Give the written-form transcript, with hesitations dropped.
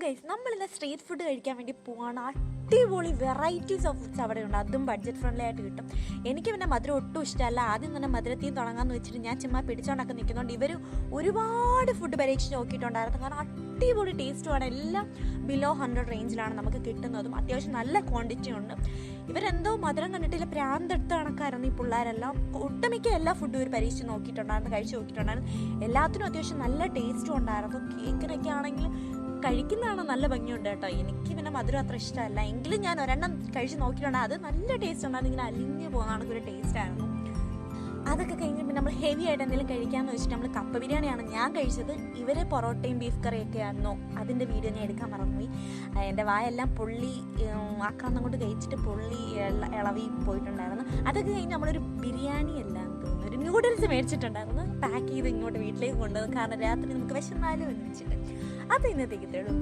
Guys, നമ്മളിന്ന് street food കഴിക്കാൻ വേണ്ടി പോവാണ്. അടിപൊളി വെറൈറ്റീസ് ഓഫ് ഫുഡ്സ് അവിടെ ഉണ്ട്. അതും ബഡ്ജറ്റ് ഫ്രണ്ട്ലി ആയിട്ട് കിട്ടും. എനിക്ക് പിന്നെ മധുരം ഒട്ടും ഇഷ്ടമല്ല. ആദ്യം തന്നെ മധുരത്തിൽ തുടങ്ങാമെന്ന് വെച്ചിട്ട് ഞാൻ ചുമ്മാ പിടിച്ചോണ്ടൊക്കെ നിൽക്കുന്നുണ്ട്. ഇവർ ഒരുപാട് ഫുഡ് പരീക്ഷിച്ച് നോക്കിയിട്ടുണ്ടായിരുന്നു. കാരണം അടിപൊളി ടേസ്റ്റുമാണ്. എല്ലാം ബിലോ 100 റേഞ്ചിലാണ് നമുക്ക് കിട്ടുന്നതും. അത്യാവശ്യം നല്ല ക്വാണ്ടിറ്റി ഉണ്ട്. ഇവരെന്തോ മധുരം കണ്ടിട്ടില്ല, പ്രാന്തെടുത്ത കണക്കായിരുന്നു ഈ പിള്ളേരെല്ലാം. ഒട്ടുമിക്ക എല്ലാ ഫുഡും ഇവർ പരീക്ഷിച്ച് നോക്കിയിട്ടുണ്ടായിരുന്നു, കഴിച്ച് നോക്കിയിട്ടുണ്ടായിരുന്നു. എല്ലാത്തിനും അത്യാവശ്യം നല്ല ടേസ്റ്റും ഉണ്ടായിരുന്നു. കേക്കിനൊക്കെ ആണെങ്കിൽ കഴിക്കുന്നതാണ് നല്ല ഭംഗിയുണ്ട് കേട്ടോ. എനിക്ക് പിന്നെ മധുരം അത്ര ഇഷ്ടമല്ല. എങ്കിലും ഞാൻ ഒരെണ്ണം കഴിച്ച് നോക്കിയിട്ടുണ്ട്. അത് നല്ല ടേസ്റ്റ് ഉണ്ടായിരുന്നു. ഇങ്ങനെ അലിഞ്ഞ് പോകുന്നതാണ് ഒരു ടേസ്റ്റായിരുന്നു. അതൊക്കെ കഴിഞ്ഞ് പിന്നെ നമ്മൾ ഹെവി ആയിട്ട് എന്തെങ്കിലും കഴിക്കാമെന്ന് വെച്ചിട്ട് നമ്മൾ കപ്പ ബിരിയാണിയാണ് ഞാൻ കഴിച്ചത്. ഇവർ പൊറോട്ടയും ബീഫ് കറിയൊക്കെ ആയിരുന്നു. അതിൻ്റെ വീഡിയോ ഞാൻ എടുക്കാൻ മറന്നുപോയി. എൻ്റെ വായെല്ലാം പൊള്ളി, ആക്രാന്തം കൊണ്ട് കഴിച്ചിട്ട് പൊള്ളി ഇളവി പോയിട്ടുണ്ടായിരുന്നു. അതൊക്കെ കഴിഞ്ഞ് നമ്മളൊരു ബിരിയാണി എല്ലാം തോന്നുന്നു ഒരു ന്യൂഡിൽസ് മേടിച്ചിട്ടുണ്ടായിരുന്നു. പാക്ക് ചെയ്ത് ഇങ്ങോട്ട് വീട്ടിലേക്ക് കൊണ്ടുവന്നു. കാരണം രാത്രി നമുക്ക് വിശന്നാലും എന്ന് വെച്ചിട്ട്. അത് ഇന്നത്തേക്ക് തേടും.